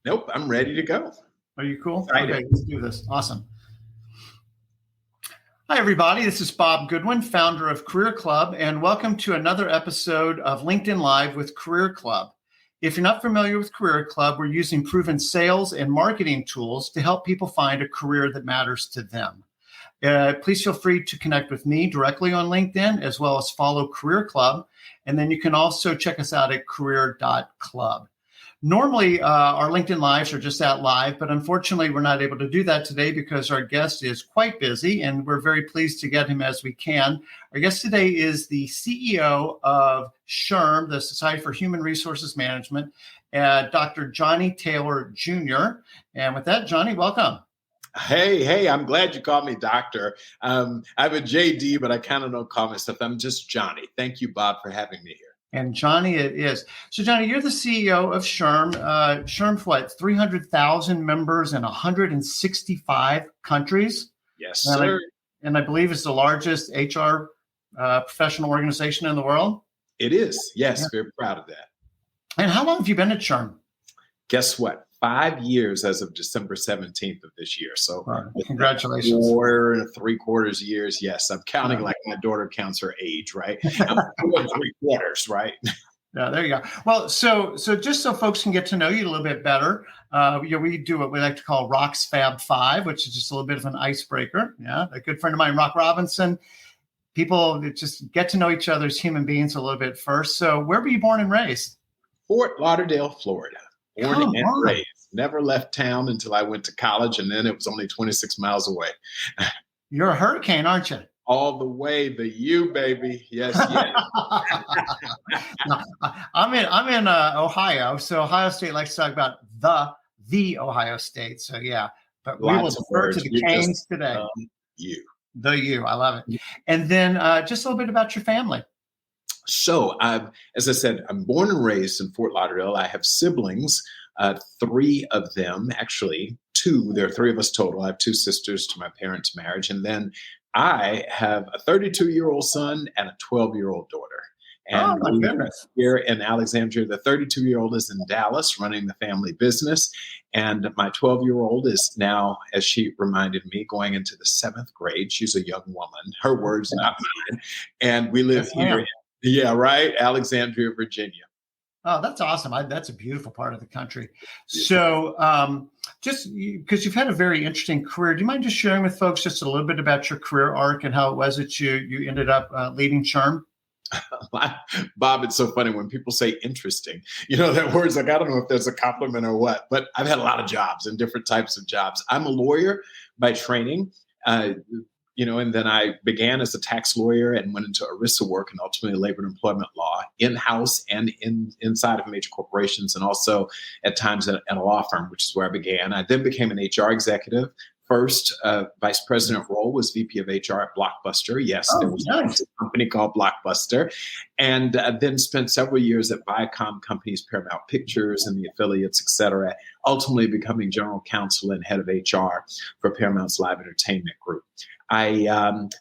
Nope, I'm ready to go. Are you cool? Excited. Okay, let's do this. Awesome. Hi, everybody. This is Bob Goodwin, founder of Career Club, and welcome to another episode of LinkedIn Live with Career Club. If you're not familiar with Career Club, we're using proven sales and marketing tools to help people find a career that matters to them. Please feel free to connect with me directly on LinkedIn, as well as follow Career Club. And then you can also check us out at career.club. Normally, our LinkedIn Lives are just that live, but unfortunately, we're not able to do that today because our guest is quite busy, and we're very pleased to get him as we can. Our guest today is the CEO of SHRM, the Society for Human Resources Management, Dr. Johnny Taylor Jr. And with that, Johnny, welcome. Hey, I'm glad you called me doctor. I have a JD, but I kind of don't call myself. I'm just Johnny. Thank you, Bob, for having me here. And Johnny, it is. So, Johnny, you're the CEO of SHRM. SHRM's what, 300,000 members in 165 countries? Yes, sir. And I believe it's the largest HR professional organization in the world? It is. Yes, very proud of that. And how long have you been at SHRM? Guess what? 5 years as of December 17th of this year. So congratulations. 4 3/4 years. Yes, I'm counting like my daughter counts her age, right? I'm 4 3/4, right? Yeah, there you go. Well, so just so folks can get to know you a little bit better, we do what we like to call Rock's Fab Five, which is just a little bit of an icebreaker. Yeah, a good friend of mine, Rock Robinson. People just get to know each other as human beings a little bit first. So where were you born and raised? Fort Lauderdale, Florida. Born and raised. Never left town until I went to college, and then it was only 26 miles away. You're a hurricane, aren't you? All the way, the U, baby. Yes, yes. No, I'm in Ohio, so Ohio State likes to talk about the Ohio State. So yeah, but we will defer to the Canes today. The U, I love it. And then just a little bit about your family. So, as I said, I'm born and raised in Fort Lauderdale. I have siblings, 3 of them, actually 2. There are 3 of us total. I have 2 sisters to my parents' marriage. And then I have a 32-year-old son and a 12-year-old daughter. And my goodness. Here in Alexandria, the 32-year-old is in Dallas running the family business. And my 12-year-old is now, as she reminded me, going into the 7th grade. She's a young woman. Her words, not mine. And we live here. Yeah, right. Alexandria, Virginia. Oh, that's awesome. That's a beautiful part of the country. So just because you've had a very interesting career, do you mind just sharing with folks just a little bit about your career arc and how it was that you ended up leading SHRM? Bob, it's so funny when people say interesting. You know, that word's like, I don't know if there's a compliment or what, but I've had a lot of jobs and different types of jobs. I'm a lawyer by training. And then I began as a tax lawyer and went into ERISA work and ultimately labor and employment law in-house and inside of major corporations, and also at times at a law firm, which is where I began. I then became an HR executive. First vice president role was VP of HR at Blockbuster. Yes, there was a company called Blockbuster. And then spent several years at Viacom companies, Paramount Pictures and the affiliates, et cetera, ultimately becoming general counsel and head of HR for Paramount's Live Entertainment Group. I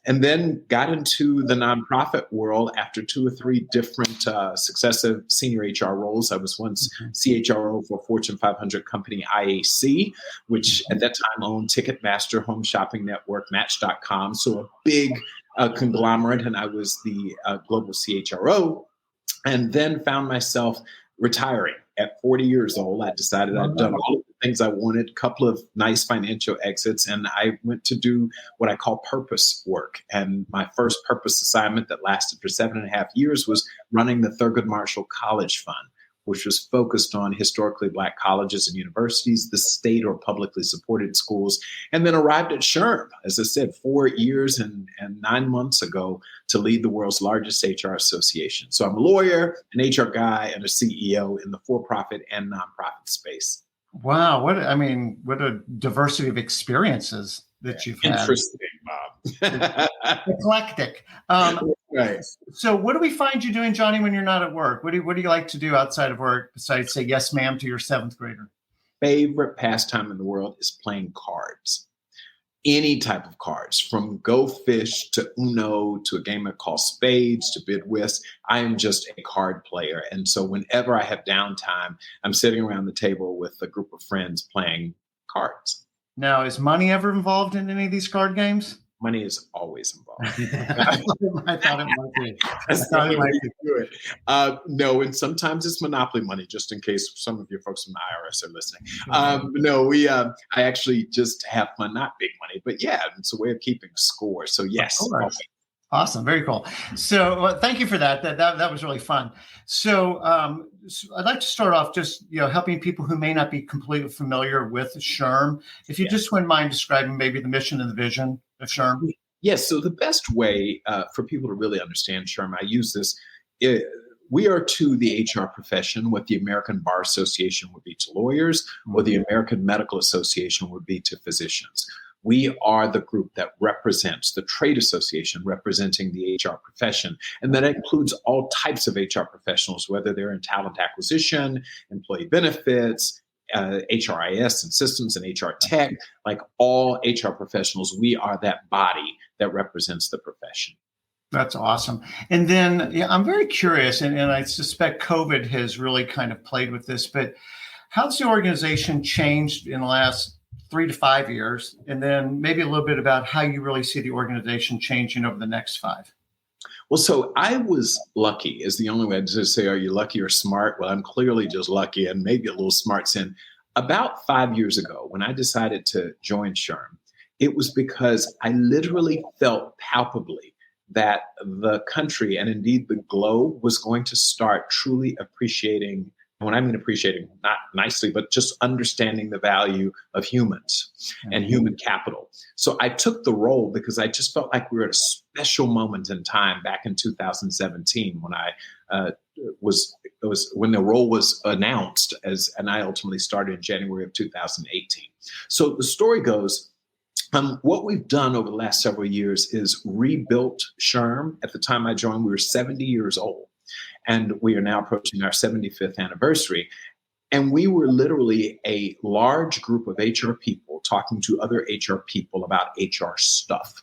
and then got into the nonprofit world after 2 or 3 different successive senior HR roles. I was once CHRO for Fortune 500 company IAC, which at that time owned Ticketmaster, Home Shopping Network, Match.com. So a big conglomerate, and I was the global CHRO, and then found myself retiring at 40 years old. I decided I'd done all of the things I wanted, a couple of nice financial exits, and I went to do what I call purpose work. And my first purpose assignment that lasted for 7.5 years was running the Thurgood Marshall College Fund, which was focused on historically Black colleges and universities, the state or publicly supported schools, and then arrived at SHRM, as I said, 4 years and 9 months ago to lead the world's largest HR association. So I'm a lawyer, an HR guy, and a CEO in the for-profit and nonprofit space. Wow. What a diversity of experiences that you've had. Interesting, Bob. Eclectic. Right. So what do we find you doing, Johnny, when you're not at work? What do you like to do outside of work besides say yes, ma'am, to your 7th grader? Favorite pastime in the world is playing cards. Any type of cards, from Go Fish to Uno to a game I call Spades to Bid Whist. I am just a card player. And so whenever I have downtime, I'm sitting around the table with a group of friends playing cards. Now, is money ever involved in any of these card games? Money is always involved. I thought it might be. No, and sometimes it's monopoly money, just in case some of your folks from the IRS are listening. No, I actually just have fun, not big money, but yeah, it's a way of keeping score. So yes. Awesome. Very cool. So thank you for that. That was really fun. So I'd like to start off just, helping people who may not be completely familiar with SHRM. If you just wouldn't mind describing maybe the mission and the vision of SHRM. Yes. So the best way for people to really understand SHRM, I use this. We are to the HR profession what the American Bar Association would be to lawyers, or the American Medical Association would be to physicians. We are the group that represents the trade association representing the HR profession. And that includes all types of HR professionals, whether they're in talent acquisition, employee benefits, HRIS and systems and HR tech, like all HR professionals. We are that body that represents the profession. That's awesome. And then I'm very curious, and I suspect COVID has really kind of played with this, but how's the organization changed in the last 3 to 5 years, and then maybe a little bit about how you really see the organization changing over the next 5. Well, so I was lucky is the only way to say, are you lucky or smart? Well, I'm clearly just lucky and maybe a little smart. Sin. About 5 years ago, when I decided to join SHRM, it was because I literally felt palpably that the country and indeed the globe was going to start truly appreciating. When I mean appreciating, not nicely, but just understanding the value of humans and human capital. So I took the role because I just felt like we were at a special moment in time back in 2017 when when the role was announced and I ultimately started in January of 2018. So the story goes, what we've done over the last several years is rebuilt SHRM. At the time I joined, we were 70 years old. And we are now approaching our 75th anniversary. And we were literally a large group of HR people talking to other HR people about HR stuff.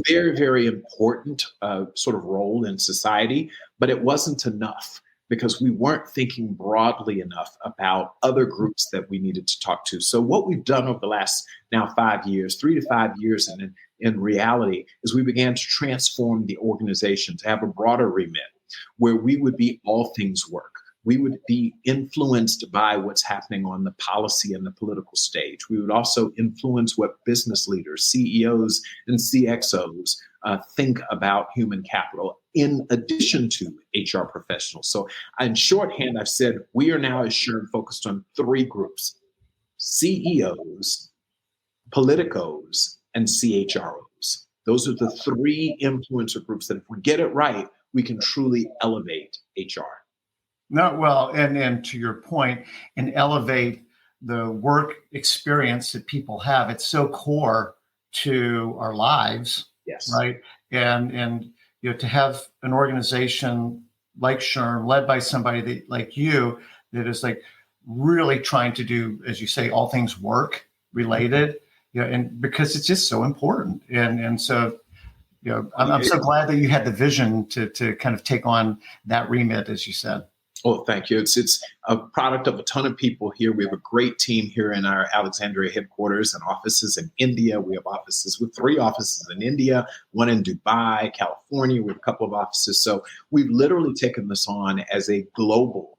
Very, very important sort of role in society, but it wasn't enough because we weren't thinking broadly enough about other groups that we needed to talk to. So what we've done over the last now 5 years, 3 to 5 years, and in reality, is we began to transform the organization to have a broader remit, where we would be all things work. We would be influenced by what's happening on the policy and the political stage. We would also influence what business leaders, CEOs, and CXOs think about human capital, in addition to HR professionals. So in shorthand, I've said we are now as SHRM focused on 3 groups: CEOs, politicos, and CHROs. Those are the 3 influencer groups that if we get it right, we can truly elevate HR. No, well, and to your point, and elevate the work experience that people have. It's so core to our lives, yes, right? And to have an organization like SHRM led by somebody that, like you, that is like really trying to do, as you say, all things work related, and because it's just so important, and so. I'm so glad that you had the vision to kind of take on that remit, as you said. Oh, thank you. It's a product of a ton of people here. We have a great team here in our Alexandria headquarters and offices in India. We have 3 offices in India, 1 in Dubai, California. We have a couple of offices. So we've literally taken this on as a global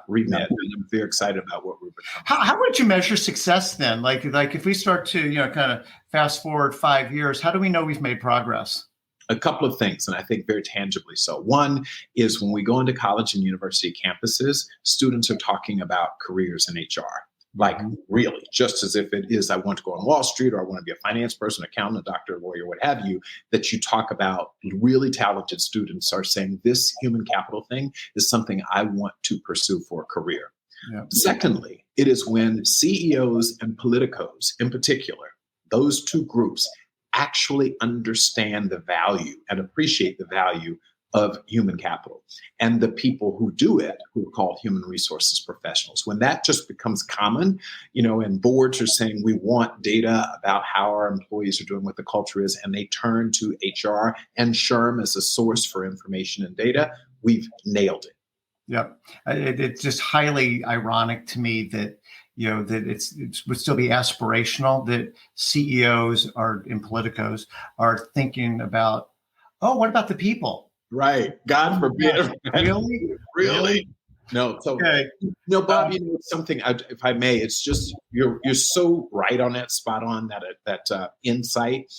remit, and I'm very excited about what we're becoming. How would you measure success then? Like if we start to kind of fast forward 5 years, how do we know we've made progress? A couple of things, and I think very tangibly so. One is when we go into college and university campuses, students are talking about careers in HR. Like really, just as if it is, I want to go on Wall Street, or I want to be a finance person, accountant, doctor, lawyer, what have you, that you talk about. Really talented students are saying this human capital thing is something I want to pursue for a career. Yeah. Secondly, it is when CEOs and politicos in particular, those 2 groups, actually understand the value and appreciate the value of human capital. And the people who do it, who are called human resources professionals, when that just becomes common, and boards are saying we want data about how our employees are doing, what the culture is, and they turn to HR and SHRM as a source for information and data, we've nailed it. Yep. It's just highly ironic to me that, that it would still be aspirational that CEOs in politicos are thinking about, oh, what about the people? Right. God forbid. Really? Really? No. So, okay. No, Bob, it's something, if I may, it's just, you're so right on that, spot on that insight.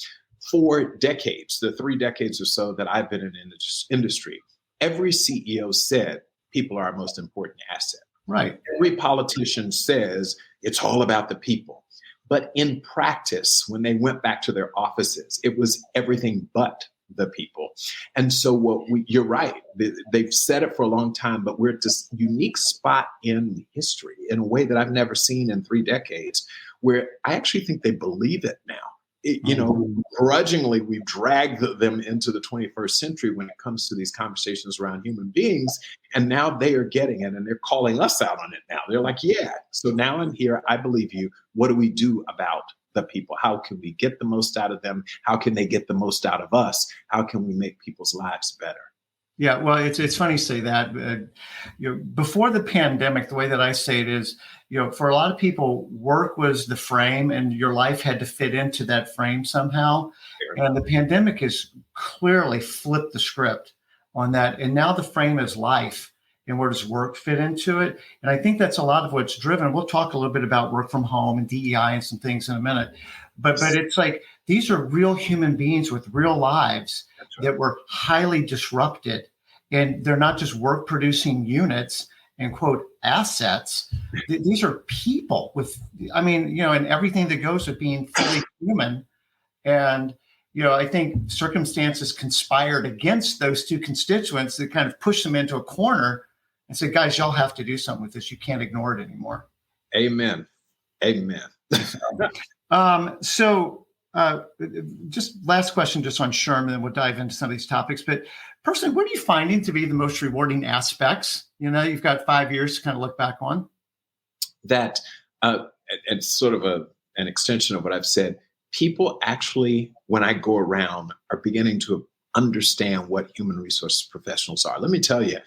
For decades, the 3 decades or so that I've been in this industry, every CEO said people are our most important asset. Right. Every politician says it's all about the people. But in practice, when they went back to their offices, it was everything but the people. And so you're right. They've said it for a long time, but we're at this unique spot in history in a way that I've never seen in 3 decades, where I actually think they believe it now. Grudgingly, we've dragged them into the 21st century when it comes to these conversations around human beings. And now they are getting it and they're calling us out on it now. They're like, yeah, so now I'm here. I believe you. What do we do about the people? How can we get the most out of them? How can they get the most out of us? How can we make people's lives better? Yeah, well, it's funny you say that. Before the pandemic, the way that I say it is, for a lot of people, work was the frame, and your life had to fit into that frame somehow. And the pandemic has clearly flipped the script on that, and now the frame is life, and where does work fit into it? And I think that's a lot of what's driven. We'll talk a little bit about work from home and DEI and some things in a minute, but it's like these are real human beings with real lives that were highly disrupted, and they're not just work producing units and quote assets. These are people with, and everything that goes with being fully human. And, I think circumstances conspired against those two constituents that kind of push them into a corner and say, guys, y'all have to do something with this. You can't ignore it anymore. Amen. So just last question, just on SHRM, and then we'll dive into some of these topics. But personally, what are you finding to be the most rewarding aspects? You've got 5 years to kind of look back on. That, it's sort of an extension of what I've said. People actually, when I go around, are beginning to understand what human resources professionals are. Let me tell you,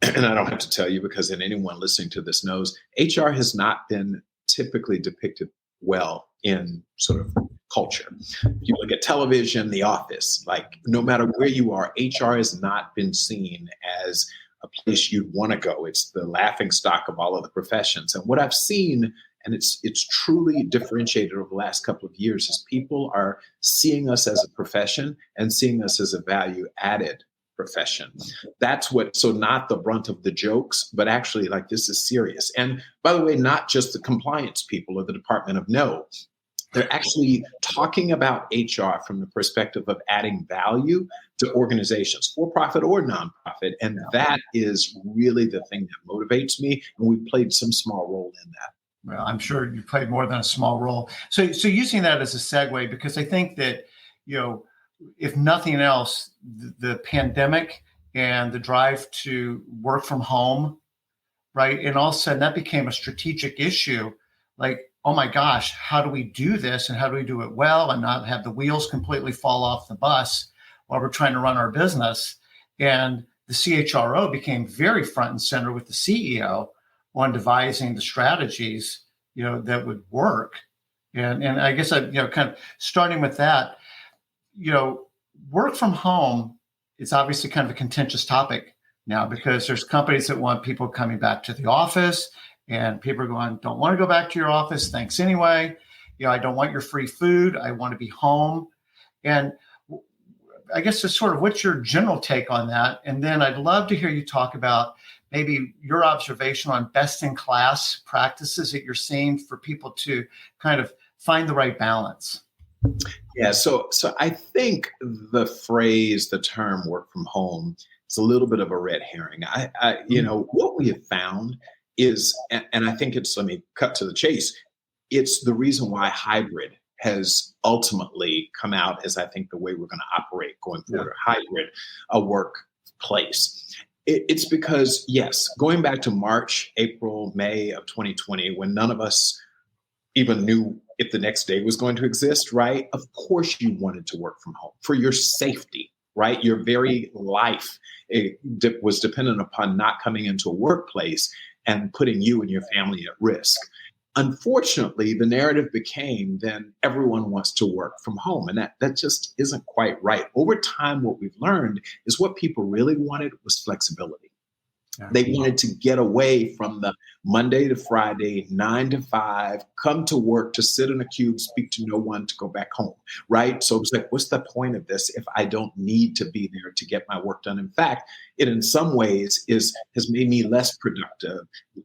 and I don't have to tell you because then anyone listening to this knows, HR has not been typically depicted well in sort of culture. You look at television, The Office, like no matter where you are, HR has not been seen as a place you'd want to go. It's the laughing stock of all of the professions. And what I've seen, and it's truly differentiated over the last couple of years, is people are seeing us as a profession and seeing us as a value-added profession. That's so not the brunt of the jokes, but actually like this is serious. And by the way, not just the compliance people or the Department of No. They're actually talking about HR from the perspective of adding value to organizations, for-profit or nonprofit. And that is really the thing that motivates me. And we played some small role in that. Well, I'm sure you played more than a small role. So using that as a segue, because I think that, if nothing else, the pandemic and the drive to work from home, right? And all of a sudden that became a strategic issue. Like, oh my gosh, how do we do this? And how do we do it well and not have the wheels completely fall off the bus while we're trying to run our business? And the CHRO became very front and center with the CEO on devising the strategies, that would work. And I guess kind of starting with that, work from home is obviously kind of a contentious topic now because there's companies that want people coming back to the office, and people are going, don't want to go back to your office. Thanks anyway. I don't want your free food. I want to be home. And I guess it's sort of what's your general take on that? And then I'd love to hear you talk about maybe your observation on best in class practices that you're seeing for people to kind of find the right balance. Yeah, so I think the term work from home is a little bit of a red herring. What we have found is, and I think let me cut to the chase, it's the reason why hybrid has ultimately come out as I think the way we're going to operate going forward, hybrid work place. It's because, yes, going back to March, April, May of 2020, when none of us even knew if the next day was going to exist, right? Of course you wanted to work from home for your safety, right? Your very life was dependent upon not coming into a workplace and putting you and your family at risk. Unfortunately, the narrative became then everyone wants to work from home, and that just isn't quite right. Over time, what we've learned is what people really wanted was flexibility. They wanted to get away from the Monday to Friday, 9 to 5, come to work to sit in a cube, speak to no one, to go back home, right? So it was like, what's the point of this if I don't need to be there to get my work done? In fact, it in some ways has made me less productive,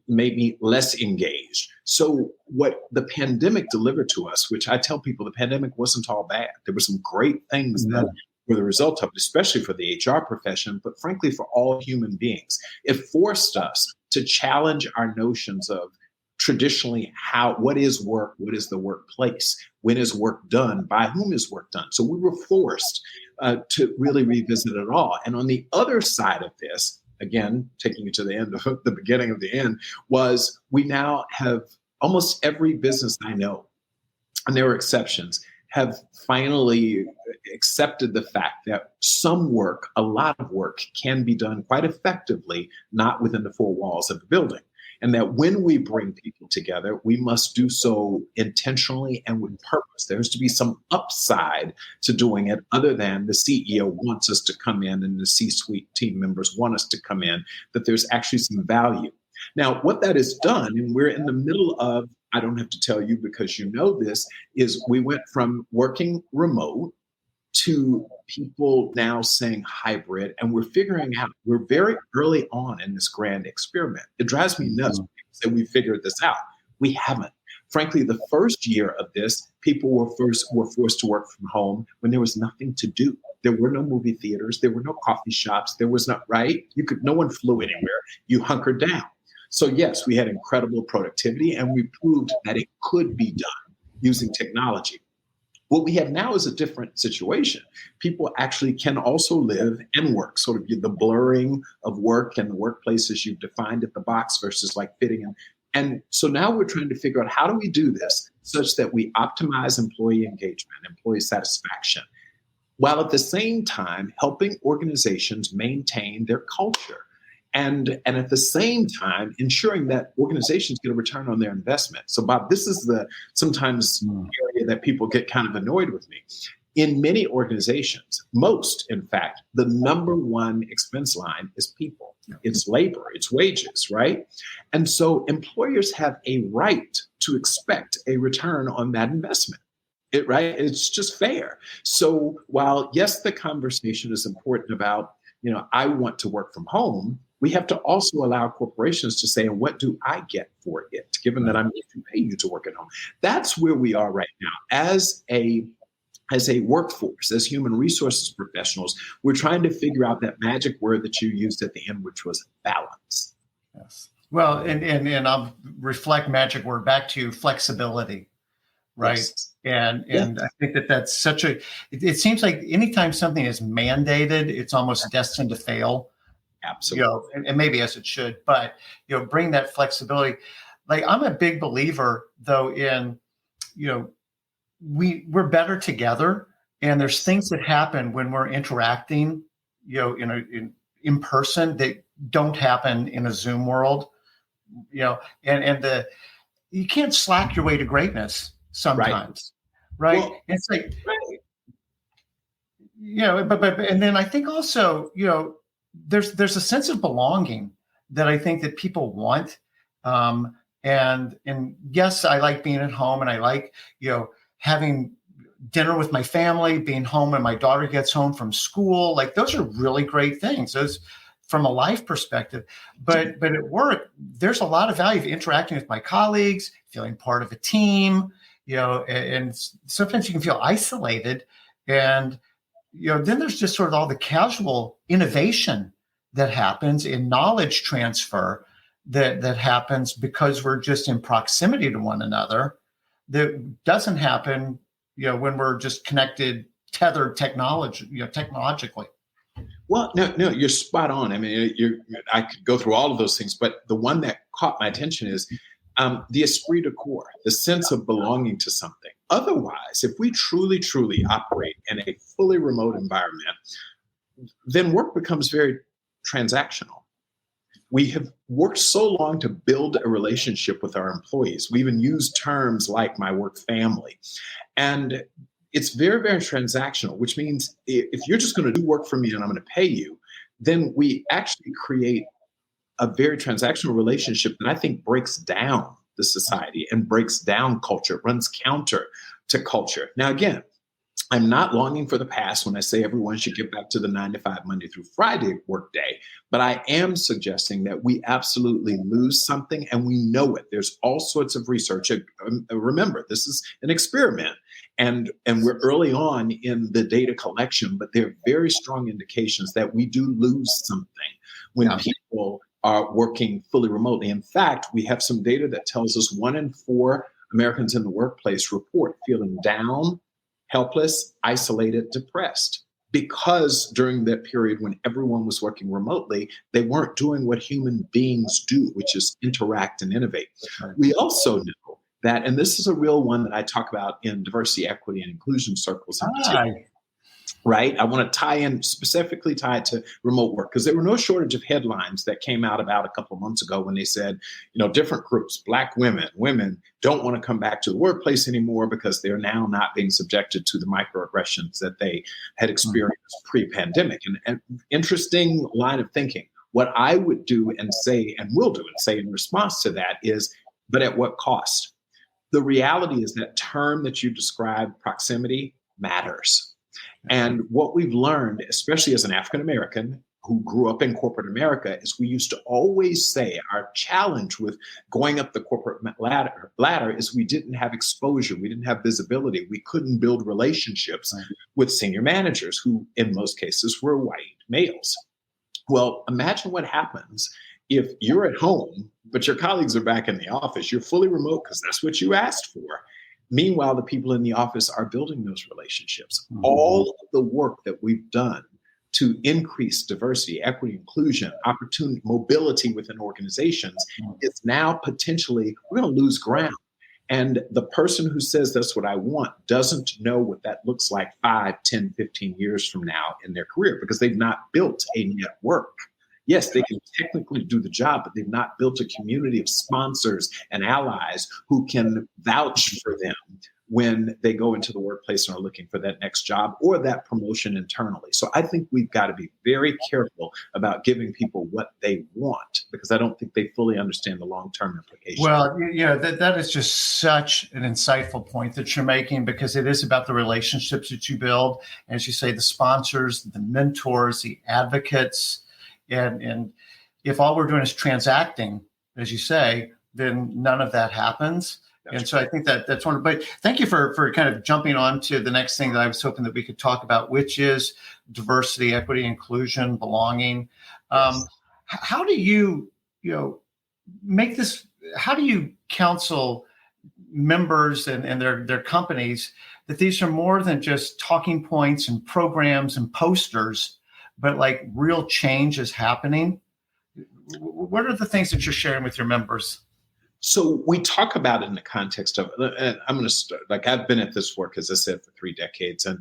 made me less engaged. So what the pandemic delivered to us, which I tell people, the pandemic wasn't all bad. There were some great things that were the result of it, especially for the HR profession, but frankly, for all human beings. It forced us to challenge our notions of traditionally what is work, what is the workplace, when is work done, by whom is work done. So we were forced to really revisit it all. And on the other side of this, again, taking you to the end of the beginning of the end, was we now have almost every business I know, and there are exceptions, have finally accepted the fact that some work, a lot of work, can be done quite effectively, not within the four walls of the building. And that when we bring people together, we must do so intentionally and with purpose. There has to be some upside to doing it other than the CEO wants us to come in and the C-suite team members want us to come in, that there's actually some value. Now, what that has done, and we're in the middle of, I don't have to tell you because you know this, is we went from working remote to people now saying hybrid, and we're figuring out, we're very early on in this grand experiment. It drives me nuts when people say we figured this out. We haven't. Frankly, the first year of this, people were forced to work from home when there was nothing to do. There were no movie theaters, there were no coffee shops, there was not, right? No one flew anywhere. You hunkered down. So yes, we had incredible productivity, and we proved that it could be done using technology. What we have now is a different situation. People actually can also live and work, sort of the blurring of work and the workplaces you've defined at the box versus like fitting in. And so now we're trying to figure out, how do we do this such that we optimize employee engagement, employee satisfaction, while at the same time helping organizations maintain their culture. And at the same time, ensuring that organizations get a return on their investment. So, Bob, this is the sometimes area that people get kind of annoyed with me. In many organizations, most, in fact, the number one expense line is people. It's labor, it's wages, right? And so employers have a right to expect a return on that investment. Right? It's just fair. So while, yes, the conversation is important about, I want to work from home, we have to also allow corporations to say, and what do I get for it, given that I'm going to pay you to work at home? That's where we are right now. As a workforce, as human resources professionals, we're trying to figure out that magic word that you used at the end, which was balance. Yes. Well, and I'll reflect magic word back to flexibility, right? Yes. And I think that's such it seems like anytime something is mandated, it's almost destined to fail. Absolutely. And maybe as it should, but, bring that flexibility. Like, I'm a big believer though in, we're better together, and there's things that happen when we're interacting, in person that don't happen in a Zoom world, and you can't slack your way to greatness sometimes. Right. Well, it's like, but and then I think also, there's a sense of belonging that I think that people want. And yes, I like being at home, and I like, having dinner with my family, being home when my daughter gets home from school. Like, those are really great things. Those from a life perspective, but at work, there's a lot of value of interacting with my colleagues, feeling part of a team, and sometimes you can feel isolated. And, then there's just sort of all the casual innovation that happens in knowledge transfer that happens because we're just in proximity to one another, that doesn't happen, when we're just connected, tethered technologically. Well, no, you're spot on. I mean, I could go through all of those things, but the one that caught my attention is the esprit de corps, the sense of belonging to something. Otherwise, if we truly, truly operate in a fully remote environment, then work becomes very transactional. We have worked so long to build a relationship with our employees. We even use terms like my work family. And it's very, very transactional, which means if you're just going to do work for me and I'm going to pay you, then we actually create a very transactional relationship that I think breaks down the society and breaks down culture, runs counter to culture. Now, again, I'm not longing for the past when I say everyone should get back to the 9 to 5 Monday through Friday workday, but I am suggesting that we absolutely lose something, and we know it. There's all sorts of research. Remember, this is an experiment, and we're early on in the data collection, but there are very strong indications that we do lose something when people are working fully remotely. In fact, we have some data that tells us 1 in 4 Americans in the workplace report feeling down, helpless, isolated, depressed, because during that period when everyone was working remotely, they weren't doing what human beings do, which is interact and innovate. Right. We also know that, and this is a real one that I talk about in diversity, equity, and inclusion circles in particular, right? I want to specifically tie it to remote work, because there were no shortage of headlines that came out about a couple of months ago when they said, different groups, Black women don't want to come back to the workplace anymore because they're now not being subjected to the microaggressions that they had experienced pre-pandemic. And interesting line of thinking. What I would do and say and will do and say in response to that is, but at what cost? The reality is that term that you described, proximity, matters. And what we've learned, especially as an African-American who grew up in corporate America, is we used to always say our challenge with going up the corporate ladder is we didn't have exposure. We didn't have visibility. We couldn't build relationships with senior managers who, in most cases, were white males. Well, imagine what happens if you're at home, but your colleagues are back in the office. You're fully remote because that's what you asked for. Meanwhile, the people in the office are building those relationships. Mm-hmm. All of the work that we've done to increase diversity, equity, inclusion, opportunity, mobility within organizations is now potentially, we're going to lose ground. And the person who says that's what I want doesn't know what that looks like 5, 10, 15 years from now in their career, because they've not built a network. Yes, they can technically do the job, but they've not built a community of sponsors and allies who can vouch for them when they go into the workplace and are looking for that next job or that promotion internally. So I think we've got to be very careful about giving people what they want, because I don't think they fully understand the long-term implications. Well, that is just such an insightful point that you're making, because it is about the relationships that you build. As you say, the sponsors, the mentors, the advocates. And if all we're doing is transacting, as you say, then none of that happens. And so I think that's one. But thank you for kind of jumping on to the next thing that I was hoping that we could talk about, which is diversity, equity, inclusion, belonging. Yes. How do you make this? How do you counsel members and their companies that these are more than just talking points and programs and posters, but like real change is happening? What are the things that you're sharing with your members? So we talk about it in the context of, and I'm going to start, like I've been at this work, as I said, for 3 decades. And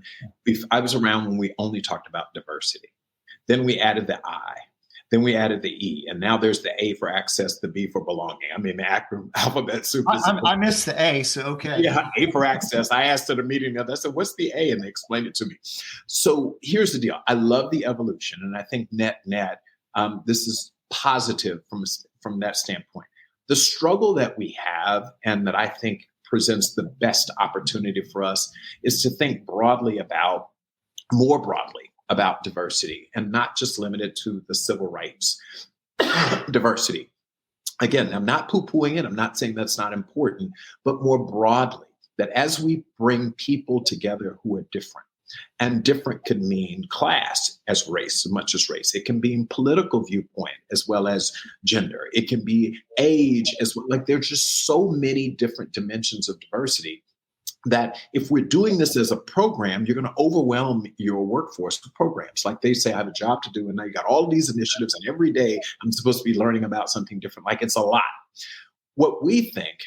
I was around when we only talked about diversity. Then we added the I. Then we added the E. And now there's the A for access, the B for belonging. I mean, the acronym alphabet soup. I missed the A, so okay. Yeah, A for access. I asked at a meeting, I said, what's the A? And they explained it to me. So here's the deal. I love the evolution. And I think net, this is positive from that standpoint. The struggle that we have, and that I think presents the best opportunity for us, is to think more broadly about diversity, and not just limited to the civil rights diversity. Again, I'm not poo-pooing it. I'm not saying that's not important, but more broadly, that as we bring people together who are different, and different can mean class as race, as much as race. It can be political viewpoint as well as gender. It can be age as well. Like there's just so many different dimensions of diversity. that if we're doing this as a program, you're going to overwhelm your workforce with programs. Like they say, I have a job to do, and now you got all these initiatives, and every day I'm supposed to be learning about something different. Like it's a lot. What we think,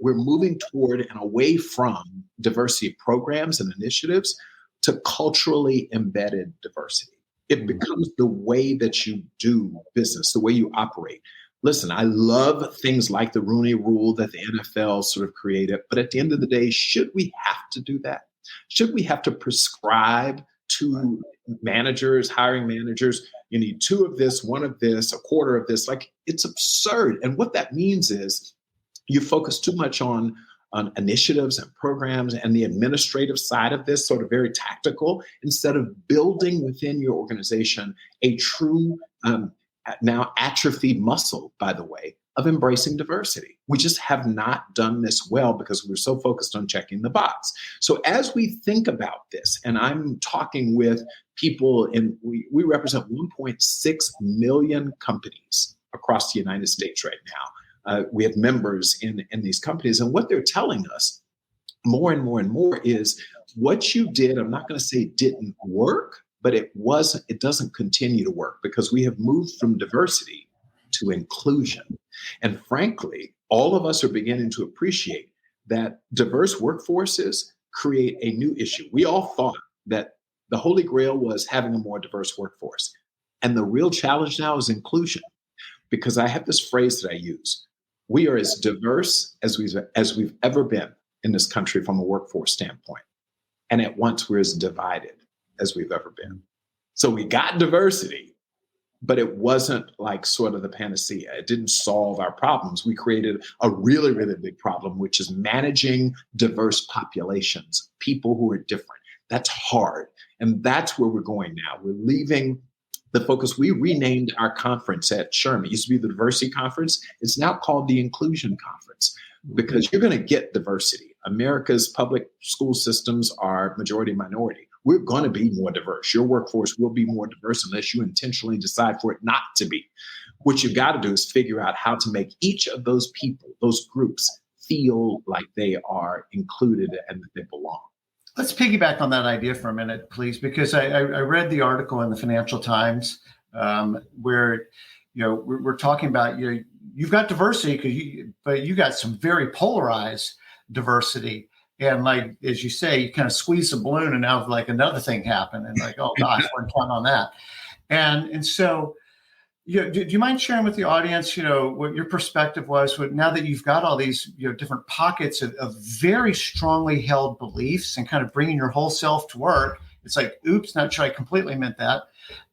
we're moving toward and away from diversity programs and initiatives to culturally embedded diversity. It becomes the way that you do business, the way you operate. Listen, I love things like the Rooney Rule that the NFL sort of created, but at the end of the day, should we have to do that? Should we have to prescribe to managers, hiring managers, you need 2 of this, 1 of this, a quarter of this? Like, it's absurd. And what that means is you focus too much on initiatives and programs and the administrative side of this, sort of very tactical, instead of building within your organization a true now atrophied muscle, by the way, of embracing diversity. We just have not done this well because we're so focused on checking the box. So as we think about this, and I'm talking with people, and we represent 1.6 million companies across the United States right now. We have members in these companies, and what they're telling us more and more and more is what you did, I'm not going to say didn't work, but it doesn't continue to work because we have moved from diversity to inclusion. And frankly, all of us are beginning to appreciate that diverse workforces create a new issue. We all thought that the Holy Grail was having a more diverse workforce. And the real challenge now is inclusion, because I have this phrase that I use. We are as diverse as we've ever been in this country from a workforce standpoint. And at once we're as divided as we've ever been. So we got diversity, but it wasn't like sort of the panacea. It didn't solve our problems. We created a really, really big problem, which is managing diverse populations, people who are different. That's hard. And that's where we're going now. We're leaving the focus. We renamed our conference at SHRM. It used to be the Diversity Conference. It's now called the Inclusion Conference, because you're going to get diversity. America's public school systems are majority minority. We're going to be more diverse. Your workforce will be more diverse unless you intentionally decide for it not to be. What you've got to do is figure out how to make each of those people, those groups, feel like they are included and that they belong. Let's piggyback on that idea for a minute, please, because I read the article in the Financial Times where we're talking about you've got diversity, but you got some very polarized diversity. And like, as you say, you kind of squeeze the balloon and now like another thing happened and like, oh gosh, we're counting on that. And so, do you mind sharing with the audience, what your perspective was now that you've got all these, different pockets of very strongly held beliefs and kind of bringing your whole self to work? It's like, oops, not sure I completely meant that.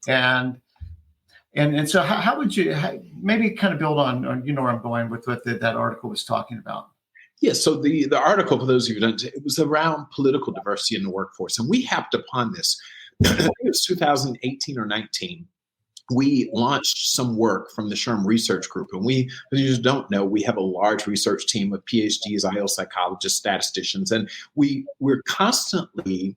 And so how would you maybe kind of build on where I'm going with what that article was talking about? Yes. So the article, for those of you who don't, it was around political diversity in the workforce. And we happed upon this, I think it was 2018 or 19. We launched some work from the SHRM research group. And we, if you just don't know, we have a large research team of PhDs, IO psychologists, statisticians, and we're constantly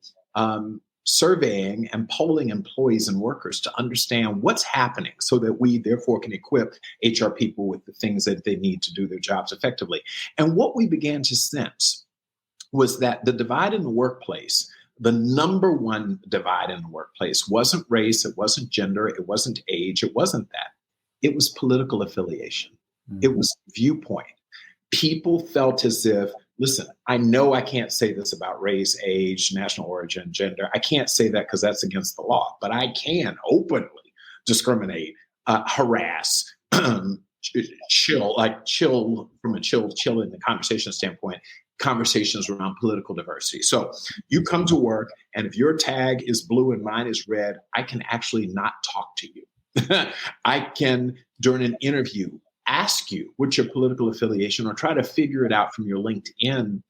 surveying and polling employees and workers to understand what's happening so that we therefore can equip HR people with the things that they need to do their jobs effectively. And what we began to sense was that the divide in the workplace, the number one divide in the workplace, wasn't race, it wasn't gender, it wasn't age, it wasn't that. It was political affiliation. Mm-hmm. It was viewpoint. People felt as if, listen, I know I can't say this about race, age, national origin, gender. I can't say that because that's against the law, but I can openly discriminate, harass, chill from a chill in the conversation standpoint, conversations around political diversity. So you come to work, and if your tag is blue and mine is red, I can actually not talk to you. I can, during an interview, ask you what's your political affiliation or try to figure it out from your LinkedIn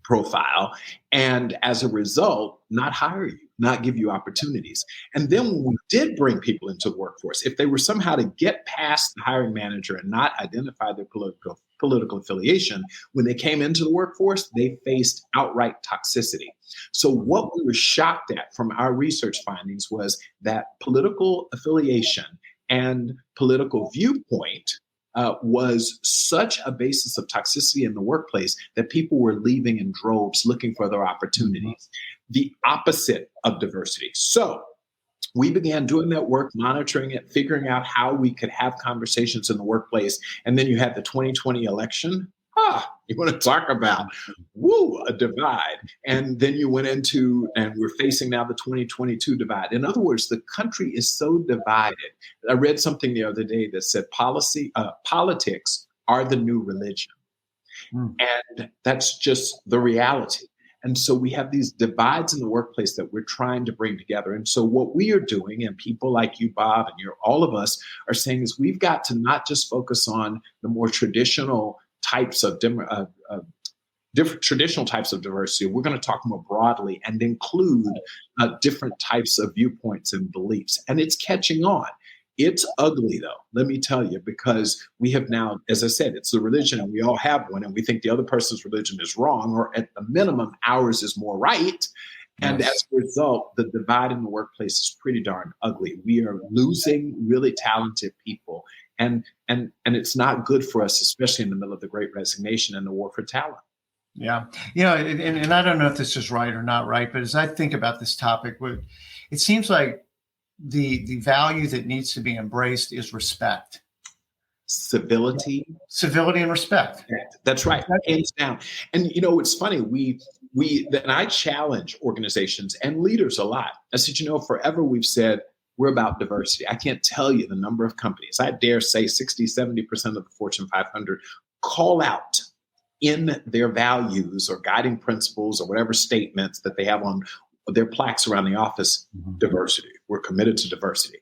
profile. And as a result, not hire you, not give you opportunities. And then when we did bring people into the workforce, if they were somehow to get past the hiring manager and not identify their political affiliation, when they came into the workforce, they faced outright toxicity. So what we were shocked at from our research findings was that political affiliation and political viewpoint was such a basis of toxicity in the workplace that people were leaving in droves looking for other opportunities. The opposite of diversity. So we began doing that work, monitoring it, figuring out how we could have conversations in the workplace. And then you had the 2020 election. You want to talk about, a divide. And then you went into, and we're facing now the 2022 divide. In other words, the country is so divided. I read something the other day that said politics are the new religion. And that's just the reality. And so we have these divides in the workplace that we're trying to bring together. And so what we are doing, and people like you, Bob, and all of us are saying, is we've got to not just focus on the more traditional types of different traditional types of diversity. We're going to talk more broadly and include different types of viewpoints and beliefs. And it's catching on. It's ugly, though, let me tell you, because we have now, as I said, it's the religion and we all have one, and we think the other person's religion is wrong, or at the minimum, ours is more right. And as a result, the divide in the workplace is pretty darn ugly. We are losing really talented people. And it's not good for us, especially in the middle of the Great Resignation and the war for talent. Yeah. And I don't know if this is right or not right, but as I think about this topic, it seems like the value that needs to be embraced is respect. Civility and respect. That's right. Hands down. And it's funny. Then I challenge organizations and leaders a lot. I said, forever we've said we're about diversity. I can't tell you the number of companies, I dare say 60, 70% of the Fortune 500 call out in their values or guiding principles or whatever statements that they have on their plaques around the office, diversity. We're committed to diversity.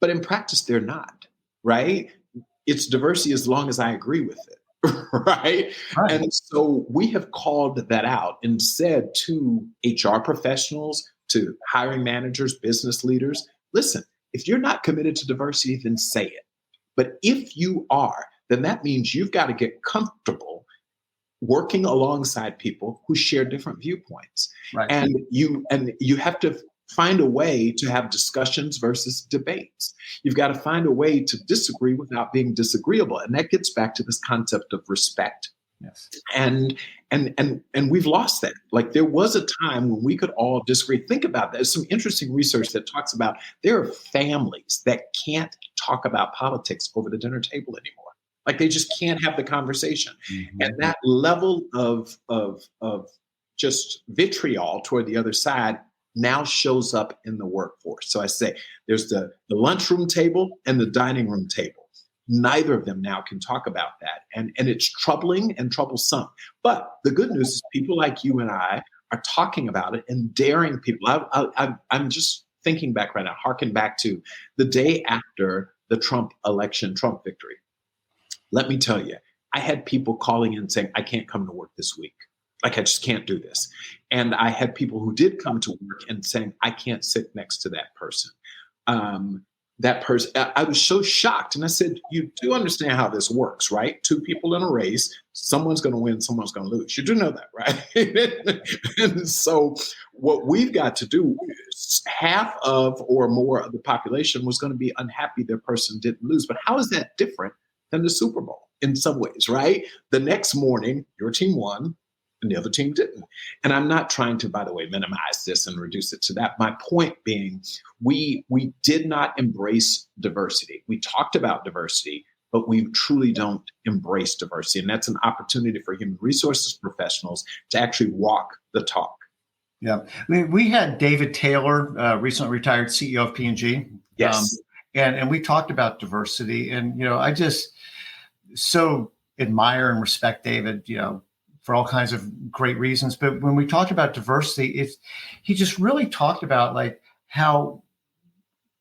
But in practice, they're not, right? It's diversity as long as I agree with it, right? And so we have called that out and said to HR professionals, to hiring managers, business leaders, listen, if you're not committed to diversity, then say it. But if you are, then that means you've got to get comfortable working alongside people who share different viewpoints. Right. And you have to find a way to have discussions versus debates. You've got to find a way to disagree without being disagreeable. And that gets back to this concept of respect. Yes. And we've lost that. Like, there was a time when we could all disagree. Think about that. There's some interesting research that talks about there are families that can't talk about politics over the dinner table anymore. Like, they just can't have the conversation. And that level of just vitriol toward the other side now shows up in the workforce. So I say there's the lunchroom table and the dining room table. Neither of them now can talk about that. And it's troubling and troublesome. But the good news is people like you and I are talking about it and daring people. I'm just thinking back right now, harken back to the day after the Trump victory. Let me tell you, I had people calling in saying, I can't come to work this week. Like, I just can't do this. And I had people who did come to work and saying, I can't sit next to that person. I was so shocked. And I said, you do understand how this works, right? Two people in a race, someone's going to win, someone's going to lose. You do know that, right? And so what we've got to do is half of or more of the population was going to be unhappy their person didn't lose. But how is that different than the Super Bowl in some ways, right? The next morning, your team won and the other team didn't. And I'm not trying to, by the way, minimize this and reduce it to that. My point being, we did not embrace diversity. We talked about diversity, but we truly don't embrace diversity. And that's an opportunity for human resources professionals to actually walk the talk. Yeah. We had David Taylor, recently retired CEO of P&G. Yes. And we talked about diversity. And, I just so admire and respect David, for all kinds of great reasons. But when we talked about diversity, he just really talked about like how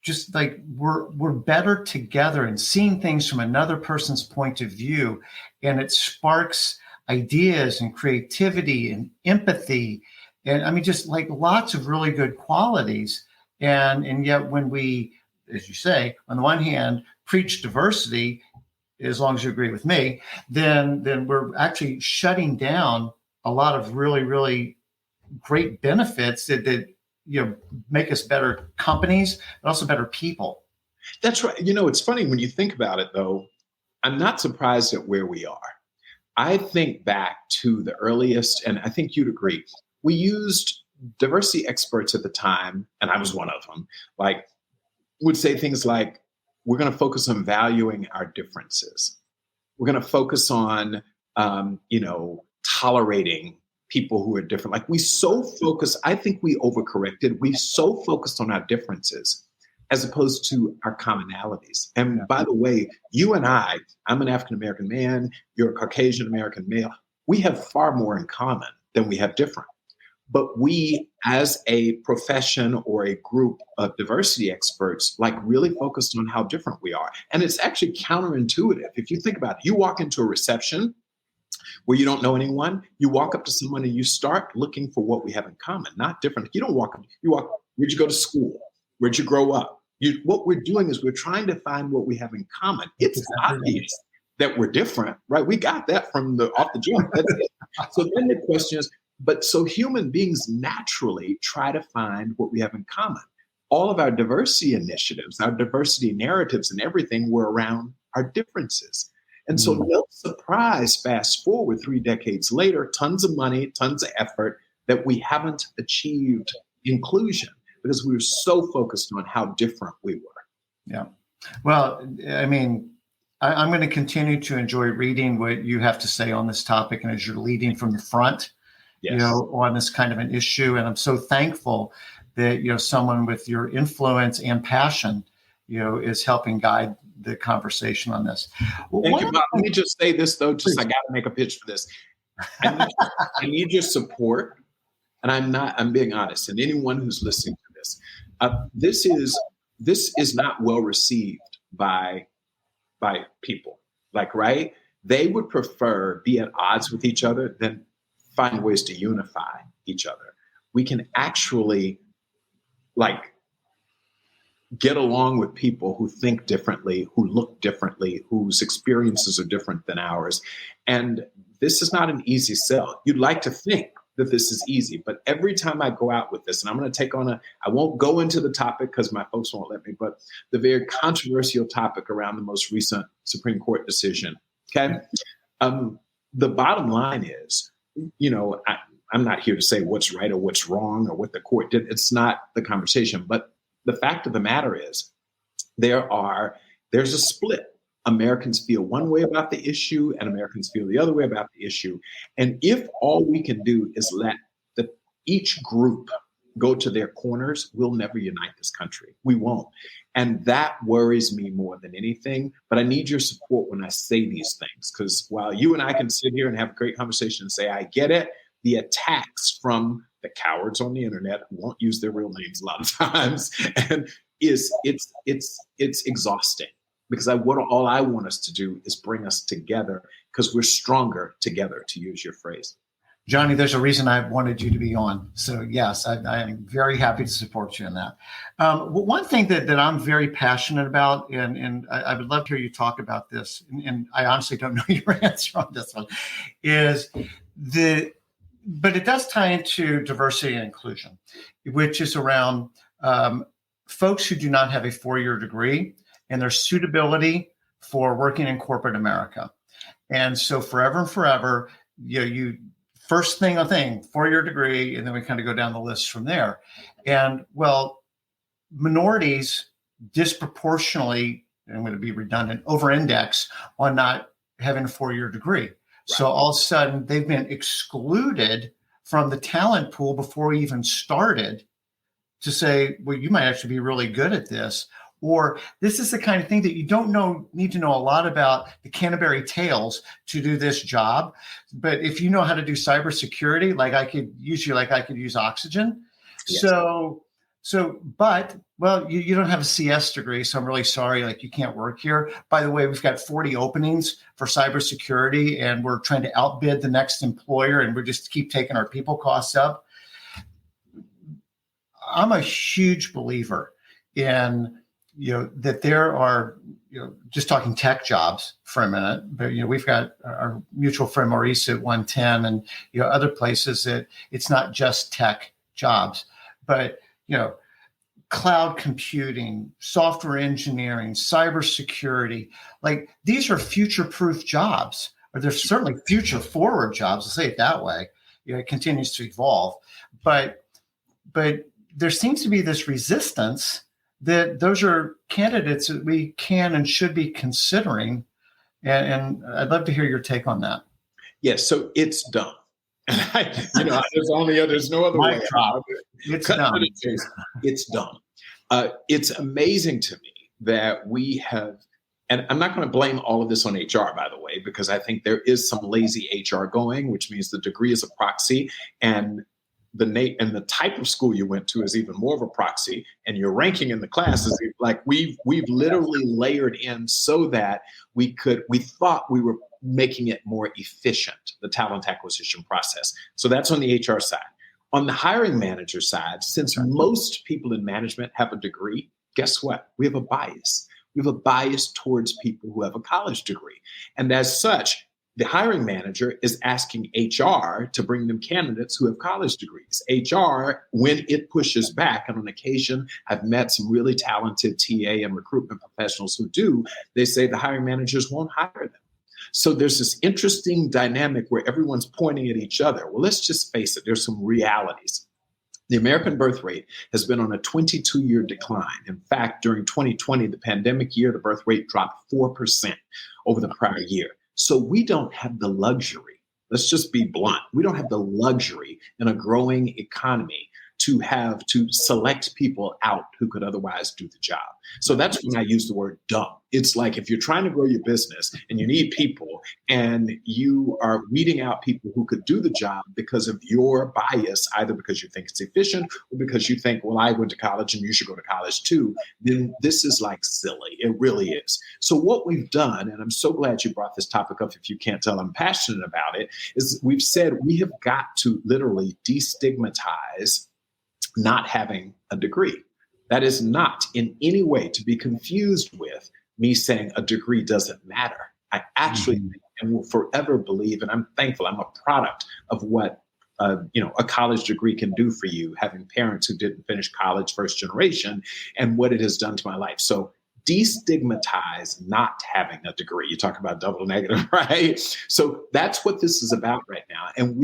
just like we're better together and seeing things from another person's point of view. And it sparks ideas and creativity and empathy. And I mean, just like lots of really good qualities. And yet when we, as you say, on the one hand, preach diversity, as long as you agree with me, then we're actually shutting down a lot of really, really great benefits that make us better companies, but also better people. That's right. It's funny when you think about it, though. I'm not surprised at where we are. I think back to the earliest, and I think you'd agree, we used diversity experts at the time, and I was one of them, like would say things like, we're going to focus on valuing our differences. We're going to focus on, tolerating people who are different. Like we so focused, I think we overcorrected. We so focused on our differences as opposed to our commonalities. And by the way, you and I'm an African-American man, you're a Caucasian American male. We have far more in common than we have different. But we, as a profession or a group of diversity experts, like really focused on how different we are. And it's actually counterintuitive. If you think about it, you walk into a reception where you don't know anyone, you walk up to someone and you start looking for what we have in common, not different. You don't walk, where'd you go to school? Where'd you grow up? What we're doing is we're trying to find what we have in common. It's obvious that we're different, right? We got that from off the jump. That's it. So then the question is, so human beings naturally try to find what we have in common. All of our diversity initiatives, our diversity narratives and everything were around our differences. And so no surprise, fast forward 3 decades later, tons of money, tons of effort, that we haven't achieved inclusion because we were so focused on how different we were. Yeah. Well, I mean, I'm going to continue to enjoy reading what you have to say on this topic. And as you're leading from the front, yes, on this kind of an issue. And I'm so thankful that, someone with your influence and passion, is helping guide the conversation on this. Thank you, Bob. Let me just say this, though, I got to make a pitch for this. I need your support. And I'm being honest. And anyone who's listening to this, this is not well received by people. Like, right? They would prefer be at odds with each other than find ways to unify each other. We can actually get along with people who think differently, who look differently, whose experiences are different than ours. And this is not an easy sell. You'd like to think that this is easy, but every time I go out with this, and I'm going to take on I won't go into the topic because my folks won't let me, but the very controversial topic around the most recent Supreme Court decision. Okay. The bottom line is, I'm not here to say what's right or what's wrong or what the court did. It's not the conversation. But the fact of the matter is there's a split. Americans feel one way about the issue and Americans feel the other way about the issue. And if all we can do is let each group go to their corners, we'll never unite this country. We won't. And that worries me more than anything. But I need your support when I say these things, because while you and I can sit here and have a great conversation and say, I get it, the attacks from the cowards on the internet who won't use their real names a lot of times, and it's exhausting, because all I want us to do is bring us together, because we're stronger together, to use your phrase. Johnny, there's a reason I wanted you to be on. So yes, I am very happy to support you in that. One thing that I'm very passionate about, and I would love to hear you talk about this, and I honestly don't know your answer on this one, but it does tie into diversity and inclusion, which is around folks who do not have a 4-year degree and their suitability for working in corporate America. And so forever and forever, you first thing, 4-year degree, and then we kind of go down the list from there. And minorities disproportionately, and I'm going to be redundant, over-index on not having a 4-year degree. Right. So all of a sudden they've been excluded from the talent pool before we even started to say, well, you might actually be really good at this. Or this is the kind of thing that you need to know a lot about the Canterbury Tales to do this job. But if you know how to do cybersecurity, I could use Oxygen. Yes. But you don't have a CS degree, so I'm really sorry, you can't work here. By the way, we've got 40 openings for cybersecurity, and we're trying to outbid the next employer, and we just keep taking our people costs up. I'm a huge believer in that there are, just talking tech jobs for a minute, but, we've got our mutual friend Maurice at 110 and, other places that it's not just tech jobs, but, cloud computing, software engineering, cybersecurity. Like these are future-proof jobs, or they're certainly future-forward jobs. I'll say it that way. It continues to evolve, but there seems to be this resistance that those are candidates that we can and should be considering. And I'd love to hear your take on that. Yes, so it's dumb. There's no other way. It's dumb. It's dumb. It's amazing to me that we have, and I'm not going to blame all of this on HR, by the way, because I think there is some lazy HR going, which means the degree is a proxy, and the type of school you went to is even more of a proxy, and your ranking in the class is like we've literally layered in so that we thought we were making it more efficient, the talent acquisition process. So that's on the HR side. On the hiring manager side, since most people in management have a degree, guess what? We have a bias. We have a bias towards people who have a college degree. And as such, the hiring manager is asking HR to bring them candidates who have college degrees. HR, when it pushes back, and on occasion, I've met some really talented TA and recruitment professionals who do, they say the hiring managers won't hire them. So there's this interesting dynamic where everyone's pointing at each other. Well, let's just face it, there's some realities. The American birth rate has been on a 22-year decline. In fact, during 2020, the pandemic year, the birth rate dropped 4% over the prior year. So we don't have the luxury, let's just be blunt, we don't have the luxury in a growing economy to have to select people out who could otherwise do the job. So that's when I use the word dumb. It's like if you're trying to grow your business and you need people and you are weeding out people who could do the job because of your bias, either because you think it's efficient or because you think, well, I went to college and you should go to college too, then this is like silly. It really is. So what we've done, and I'm so glad you brought this topic up, if you can't tell I'm passionate about it, is we've said we have got to literally destigmatize not having a degree. That is not in any way to be confused with me saying a degree doesn't matter. I actually think and will forever believe, and I'm thankful, I'm a product of what a college degree can do for you, having parents who didn't finish college, first generation, and what it has done to my life. So destigmatize not having a degree. You talk about double negative, right? So that's what this is about right now. And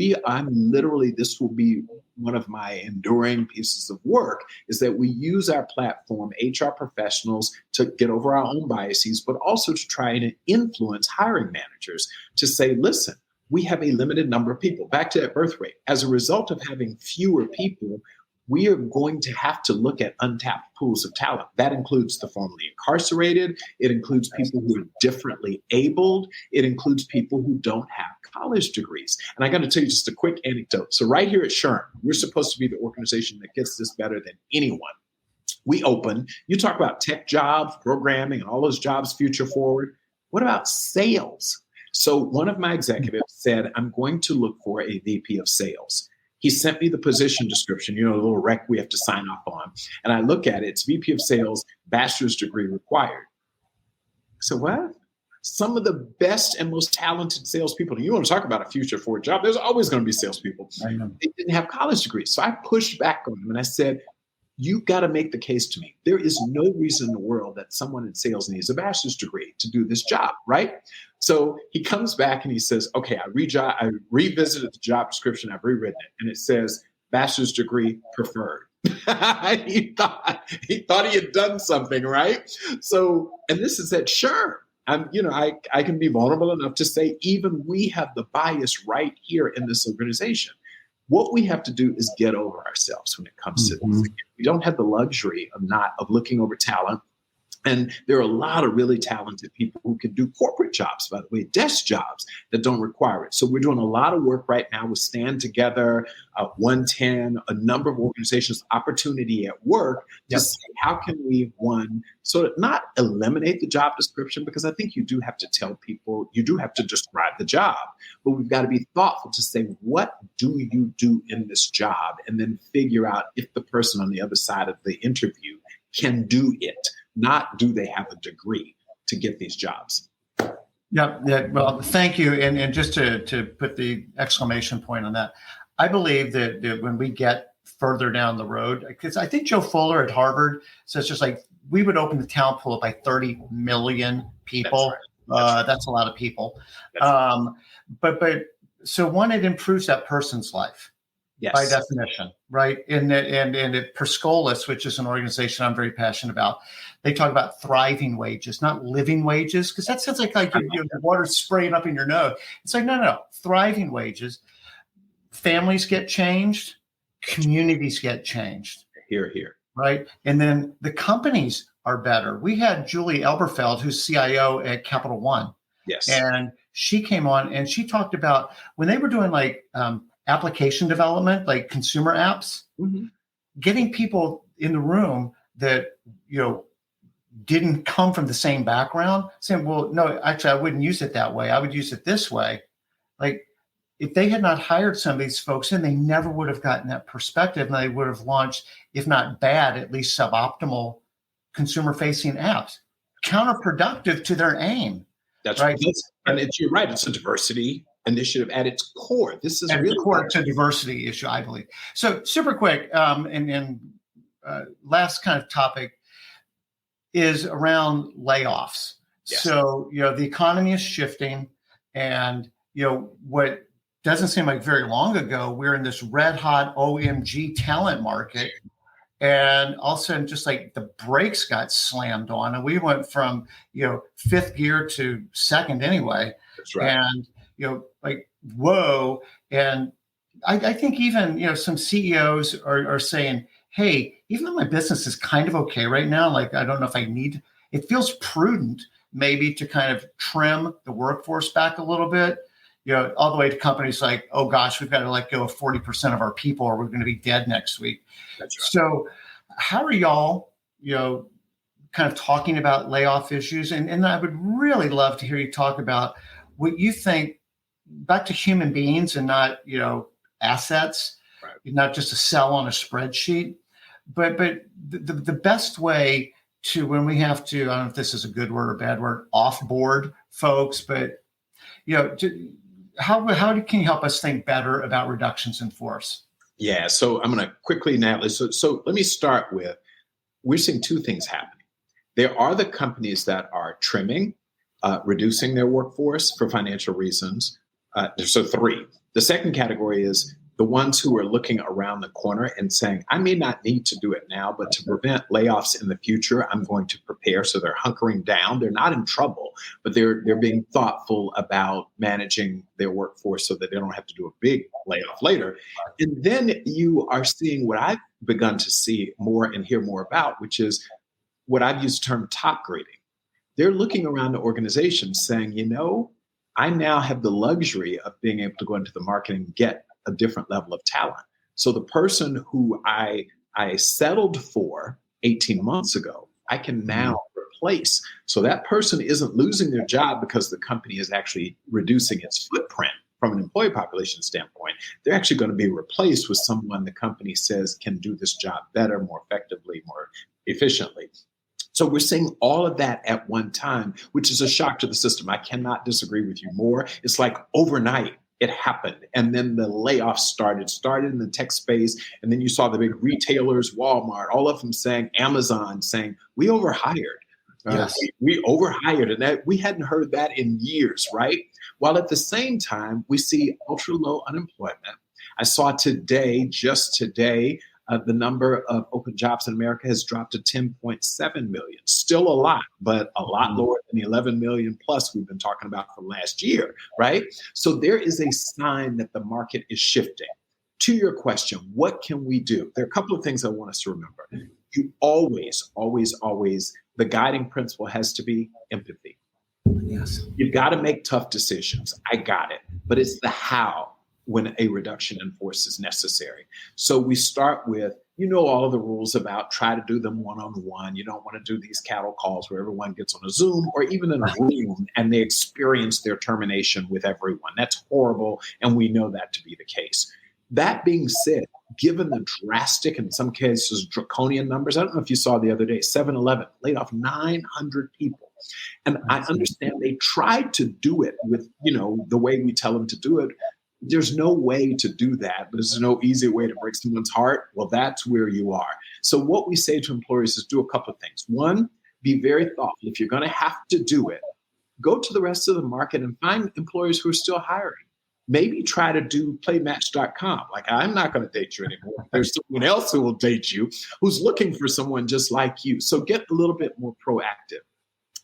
this will be one of my enduring pieces of work, is that we use our platform, HR professionals, to get over our own biases, but also to try and influence hiring managers to say, listen, we have a limited number of people. Back to that birth rate. As a result of having fewer people, we are going to have to look at untapped pools of talent. That includes the formerly incarcerated. It includes people who are differently abled. It includes people who don't have college degrees. And I got to tell you just a quick anecdote. So right here at SHRM, we're supposed to be the organization that gets this better than anyone. We open, you talk about tech jobs, programming, and all those jobs future forward. What about sales? So one of my executives said, I'm going to look for a VP of sales. He sent me the position description, a little rec we have to sign off on. And I look at it, it's VP of sales, bachelor's degree required. So what? Some of the best and most talented salespeople, you want to talk about a future for a job, there's always going to be salespeople. They didn't have college degrees. So I pushed back on them and I said, you got to make the case to me. There is no reason in the world that someone in sales needs a bachelor's degree to do this job, right? So he comes back and he says, okay, I revisited the job description, I've rewritten it, and it says bachelor's degree preferred. he thought he had done something, right? So, and this is at SHRM. I can be vulnerable enough to say even we have the bias right here in this organization. What we have to do is get over ourselves when it comes to this. We don't have the luxury of looking over talent. And there are a lot of really talented people who can do corporate jobs, by the way, desk jobs that don't require it. So we're doing a lot of work right now with Stand Together, 110, a number of organizations, Opportunity at Work, to see how can we, not eliminate the job description, because I think you do have to tell people, you do have to describe the job, but we've got to be thoughtful to say, what do you do in this job? And then figure out if the person on the other side of the interview can do it. Not do they have a degree to get these jobs. Yeah. Well, thank you. And just to put the exclamation point on that, I believe that when we get further down the road. Because I think Joe Fuller at Harvard says just like we would open the talent pool by 30 million people. That's a lot of people. But so one, it improves that person's life. Yes. By definition, right? And at Perscolis, which is an organization I'm very passionate about, they talk about thriving wages, not living wages, because that sounds like your water spraying up in your nose. It's like, no, thriving wages. Families get changed, communities get changed. Here. Right? And then the companies are better. We had Julie Elberfeld, who's CIO at Capital One. Yes. And she came on and she talked about when they were doing like application development, like consumer apps, getting people in the room that, didn't come from the same background, saying, well, no, actually, I wouldn't use it that way. I would use it this way. Like if they had not hired some of these folks in, they never would have gotten that perspective. And they would have launched, if not bad, at least suboptimal consumer-facing apps, counterproductive to their aim. That's right. You're right. It's a diversity initiative at its core. This is really core to diversity issue, I believe. So super quick, last kind of topic is around layoffs. Yes. So, the economy is shifting and, what doesn't seem like very long ago, we're in this red hot OMG talent market. And all of a sudden, just like the brakes got slammed on, and we went from, fifth gear to second anyway. That's right. And, like, whoa. And I think even, some CEOs are saying, hey, even though my business is kind of okay right now, like, I don't know if it feels prudent maybe to kind of trim the workforce back a little bit, all the way to companies like, oh gosh, we've got to let go of 40% of our people or we're going to be dead next week. That's right. So how are y'all, kind of talking about layoff issues? And I would really love to hear you talk about what you think back to human beings and not, assets, right. Not just a cell on a spreadsheet, but the best way to, when we have to, I don't know if this is a good word or bad word, offboard folks, but, how can you help us think better about reductions in force? Yeah, so I'm going to quickly now. So let me start with, we're seeing two things happening. There are the companies that are trimming, reducing their workforce for financial reasons. So three. The second category is the ones who are looking around the corner and saying, I may not need to do it now, but to prevent layoffs in the future, I'm going to prepare. So they're hunkering down. They're not in trouble, but they're being thoughtful about managing their workforce so that they don't have to do a big layoff later. And then you are seeing what I've begun to see more and hear more about, which is what I've used the term top grading. They're looking around the organization saying, I now have the luxury of being able to go into the market and get a different level of talent. So the person who I settled for 18 months ago, I can now replace. So that person isn't losing their job because the company is actually reducing its footprint from an employee population standpoint. They're actually going to be replaced with someone the company says can do this job better, more effectively, more efficiently. So we're seeing all of that at one time, which is a shock to the system. I cannot disagree with you more. It's like overnight it happened. And then the layoffs started in the tech space. And then you saw the big retailers, Walmart, all of them saying, Amazon saying, we overhired. Yes. We overhired, and that we hadn't heard that in years, right? While at the same time, we see ultra low unemployment. I saw just today, the number of open jobs in America has dropped to 10.7 million. Still a lot, but a lot lower than the 11 million plus we've been talking about from last year, right? So there is a sign that the market is shifting. To your question, what can we do? There are a couple of things I want us to remember. You always, the guiding principle has to be empathy. Yes. You've got to make tough decisions. I got it. But it's the how when a reduction in force is necessary. So we start with, all of the rules about try to do them one-on-one. You don't want to do these cattle calls where everyone gets on a Zoom or even in a room and they experience their termination with everyone. That's horrible. And we know that to be the case. That being said, given the drastic, in some cases, draconian numbers, I don't know if you saw the other day, 7-Eleven laid off 900 people. And I understand they tried to do it with, the way we tell them to do it, There's no way to do that. There's no easy way to break someone's heart. Well, that's where you are. So what we say to employers is do a couple of things. One, be very thoughtful. If you're going to have to do it, go to the rest of the market and find employers who are still hiring. Maybe try to do playmatch.com. Like, I'm not going to date you anymore. There's someone else who will date you who's looking for someone just like you. So get a little bit more proactive.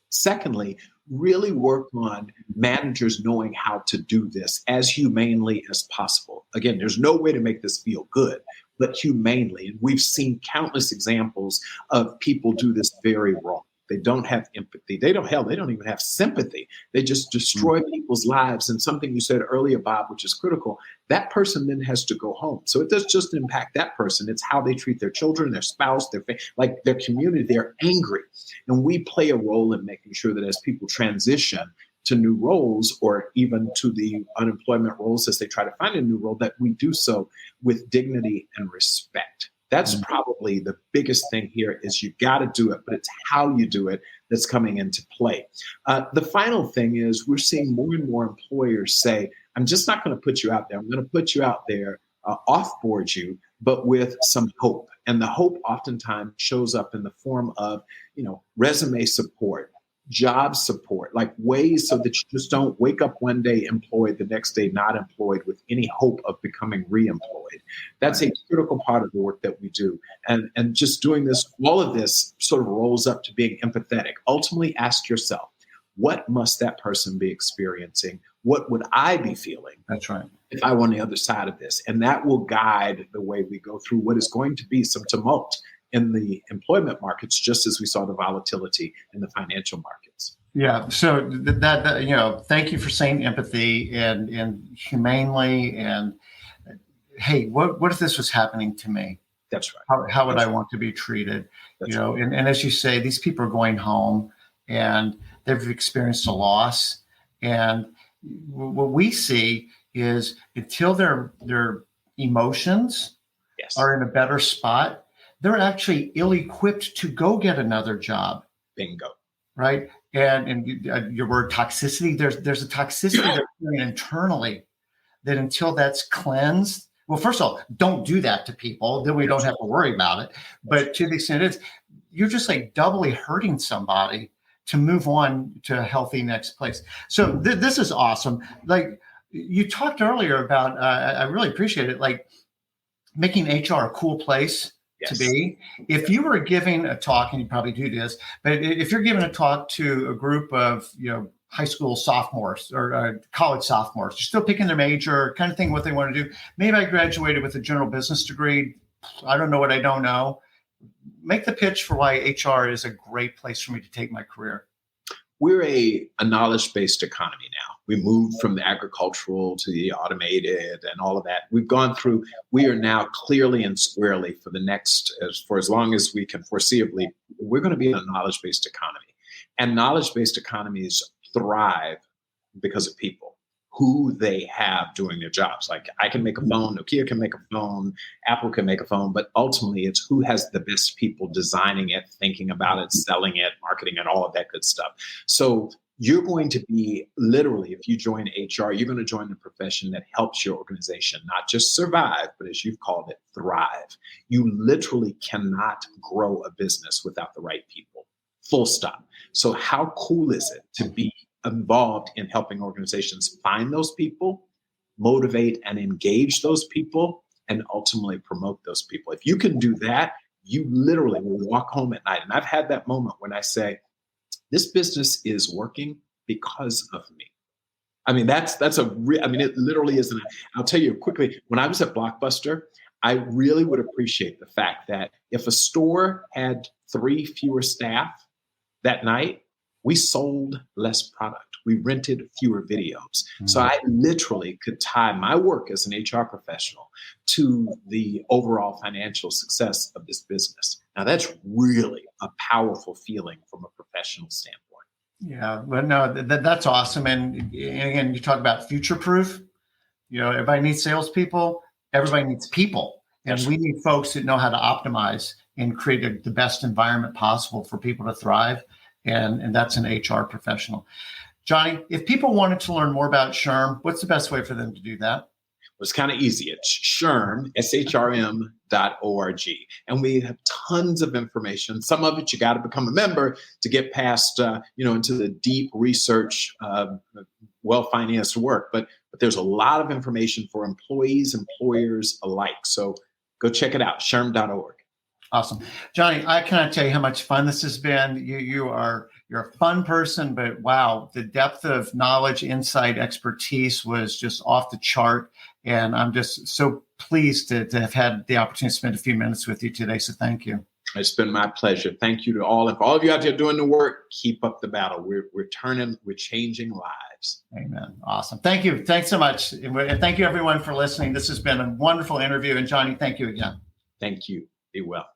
Secondly, really work on managers knowing how to do this as humanely as possible. Again, there's no way to make this feel good, but humanely. And we've seen countless examples of people do this very wrong. They don't have empathy. They don't even have sympathy. They just destroy people's lives. And something you said earlier, Bob, which is critical, that person then has to go home. So it does just impact that person. It's how they treat their children, their spouse, their community. They're angry. And we play a role in making sure that as people transition to new roles or even to the unemployment roles as they try to find a new role, that we do so with dignity and respect. That's probably the biggest thing here is you got to do it, but it's how you do it that's coming into play. The final thing is we're seeing more and more employers say, I'm just not going to put you out there. I'm going to put you out there, offboard you, but with some hope. And the hope oftentimes shows up in the form of, resume support, job support, like ways so that you just don't wake up one day employed, the next day not employed with any hope of becoming re-employed. That's a critical part of the work that we do. And just doing this, all of this sort of rolls up to being empathetic. Ultimately, ask yourself, what must that person be experiencing? What would I be feeling? That's right. If I were on the other side of this? And that will guide the way we go through what is going to be some tumult in the employment markets, just as we saw the volatility in the financial markets. Yeah. So that thank you for saying empathy and humanely. And hey, what if this was happening to me? That's right. How would I want to be treated? That's right. And as you say, these people are going home and they've experienced a loss. And what we see is until their emotions are in a better spot, they're actually ill-equipped to go get another job. Bingo. Right. And your word toxicity, there's a toxicity that's internally that until that's cleansed. Well, first of all, don't do that to people. Then we don't have to worry about it. But to the extent it's, you're just like doubly hurting somebody to move on to a healthy next place. So this is awesome. Like you talked earlier about, I really appreciate it, like making HR a cool place to be. If you were giving a talk, and you probably do this, but if you're giving a talk to a group of, high school sophomores or college sophomores, you're still picking their major, kind of thing, what they want to do. Maybe I graduated with a general business degree. I don't know what I don't know. Make the pitch for why HR is a great place for me to take my career. We're a knowledge-based economy now. We moved from the agricultural to the automated and all of that. We are now clearly and squarely for as long as we can foreseeably, we're going to be in a knowledge-based economy. And knowledge-based economies thrive because of people, who they have doing their jobs. Like I can make a phone, Nokia can make a phone, Apple can make a phone, but ultimately it's who has the best people designing it, thinking about it, selling it, marketing it, all of that good stuff. So you're going to be literally, if you join HR, you're going to join the profession that helps your organization not just survive, but as you've called it, thrive. You literally cannot grow a business without the right people. Full stop. So how cool is it to be involved in helping organizations find those people, motivate and engage those people, and ultimately promote those people? If you can do that, you literally will walk home at night. And I've had that moment when I say, this business is working because of me. I mean, it literally isn't. I'll tell you quickly, when I was at Blockbuster, I really would appreciate the fact that if a store had 3 fewer staff that night, we sold less product. We rented fewer videos. Mm-hmm. So I literally could tie my work as an HR professional to the overall financial success of this business. Now that's really a powerful feeling from a professional standpoint. Yeah, but no, that's awesome. And again, you talk about future-proof. Everybody needs salespeople. Everybody needs people. And we need folks that know how to optimize and create the best environment possible for people to thrive. And that's an HR professional. Johnny, if people wanted to learn more about SHRM, what's the best way for them to do that? It's kind of easy. It's SHRM, SHRM.org. And we have tons of information. Some of it you got to become a member to get past, into the deep research, well-financed work. But there's a lot of information for employees, employers alike. So go check it out, SHRM.org. Awesome. Johnny, I cannot tell you how much fun this has been. You're a fun person, but wow, the depth of knowledge, insight, expertise was just off the chart. And I'm just so pleased to have had the opportunity to spend a few minutes with you today. So thank you. It's been my pleasure. Thank you to all. And for all of you out there doing the work, keep up the battle. We're changing lives. Amen. Awesome. Thank you. Thanks so much. And thank you everyone for listening. This has been a wonderful interview. And Johnny, thank you again. Thank you. Be well.